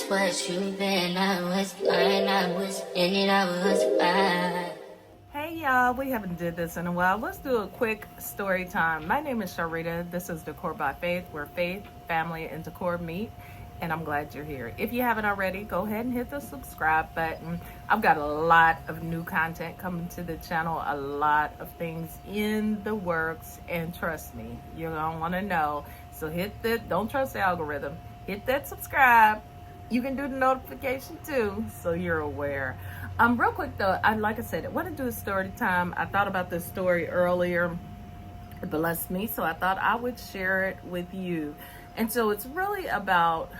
what you've been. I was blind, I was in it, I was bad. Hey y'all, we haven't did this in a while. Let's do a quick story time. My name is Sharita. This is Decor by Faith, where faith, family, and decor meet. And I'm glad you're here. If you haven't already, go ahead and hit the subscribe button. I've got a lot of new content coming to the channel, a lot of things in the works, and trust me, you're gonna want to know. So don't trust the algorithm. Hit that subscribe. You can do the notification too, so you're aware. Real quick though, like I said, I want to do a story time. I thought about this story earlier. It blessed me, so I thought I would share it with you. And so it's really about,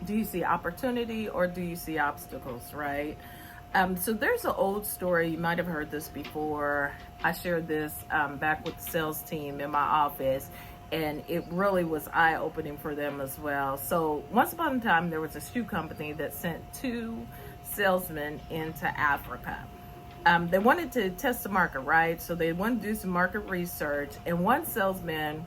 do you see opportunity or do you see obstacles, right? So there's an old story, you might have heard this before. I shared this back with the sales team in my office, and it really was eye-opening for them as well. So once upon a time, there was a shoe company that sent two salesmen into Africa. They wanted to test the market, right? So they wanted to do some market research, and one salesman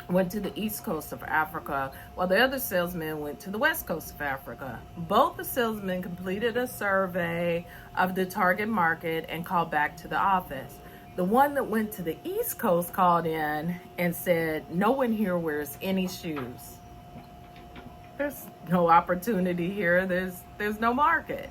went to the east coast of Africa, while the other salesman went to the west coast of Africa. Both the salesmen completed a survey of the target market and called back to the office. The one that went to the east coast called in and said, "No one here wears any shoes. There's no opportunity here. There's no market."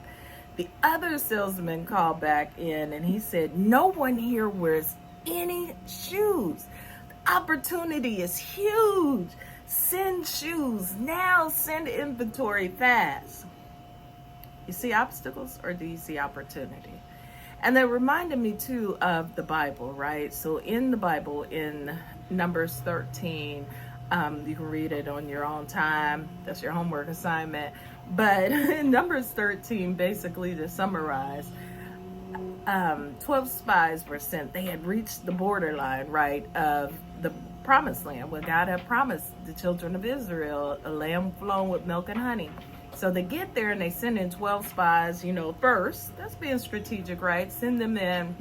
The other salesman called back in and he said, "No one here wears any shoes. The opportunity is huge. Send shoes now. Send inventory fast." You see obstacles or do you see opportunity? And that reminded me too of the Bible, right? So in the Bible, in Numbers 13, you can read it on your own time. That's your homework assignment. But in Numbers 13, basically to summarize, 12 spies were sent. They had reached the borderline, right, of the promised land, where God had promised the children of Israel a land flowing with milk and honey. So they get there and they send in 12 spies, first. That's being strategic, right? Send them in,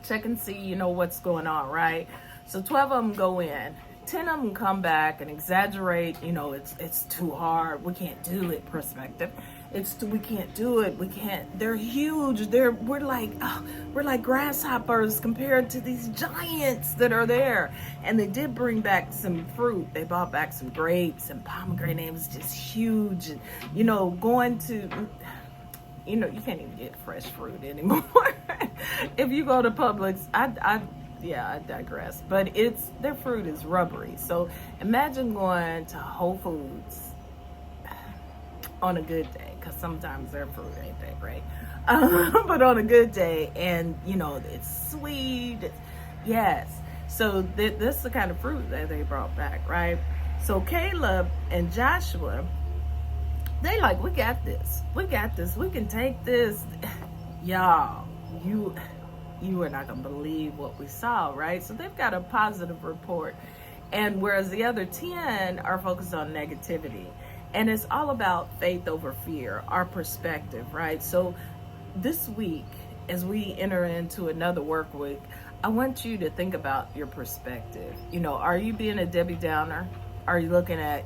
check and see, what's going on, right? So 12 of them go in. 10 of them come back and exaggerate, it's too hard. We can't do it, perspective. We can't do it. We can't. They're huge. We're like grasshoppers compared to these giants that are there. And they did bring back some fruit. They brought back some grapes and pomegranates, just huge. And, going to, you can't even get fresh fruit anymore. If you go to Publix, I digress. But their fruit is rubbery. So imagine going to Whole Foods on a good day, because sometimes their fruit ain't that great. But on a good day, and it's sweet. Yes. So this is the kind of fruit that they brought back, right? So Caleb and Joshua, they like, we got this. We can take this. Y'all, you are not gonna believe what we saw, right? So they've got a positive report. And whereas the other 10 are focused on negativity. And it's all about faith over fear, our perspective, right? So this week, as we enter into another work week, I want you to think about your perspective. Are you being a Debbie Downer? Are you looking at,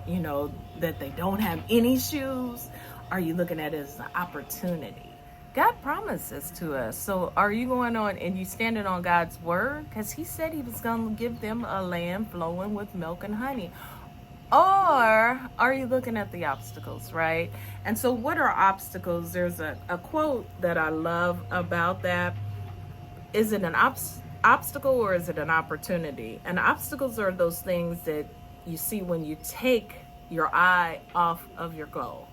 that they don't have any shoes? Are you looking at it as an opportunity? God promises to us. So are you going on and you standing on God's word? Because he said he was going to give them a land flowing with milk and honey. Or are you looking at the obstacles, right? And so what are obstacles? There's a quote that I love about that. Is it an obstacle or is it an opportunity? And obstacles are those things that you see when you take your eye off of your goal.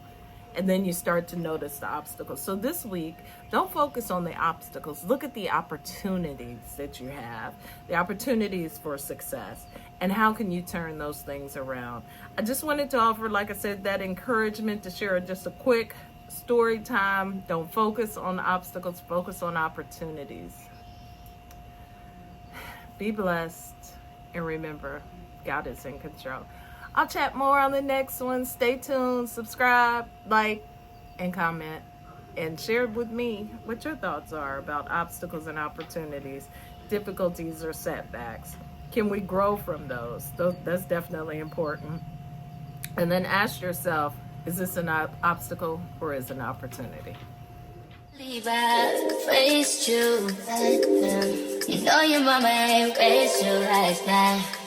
And then you start to notice the obstacles. So this week, don't focus on the obstacles. Look at the opportunities that you have, the opportunities for success, and how can you turn those things around. I just wanted to offer, like I said, that encouragement to share just a quick story time. Don't focus on the obstacles, focus on opportunities. Be blessed, and remember, God is in control. I'll chat more on the next one. Stay tuned, subscribe, like, and comment, and share with me what your thoughts are about obstacles and opportunities, difficulties or setbacks. Can we grow from those? That's definitely important. And then ask yourself, Is this an obstacle or is it an opportunity? Leave back, face you like them. You know your mama ain't raised you like that.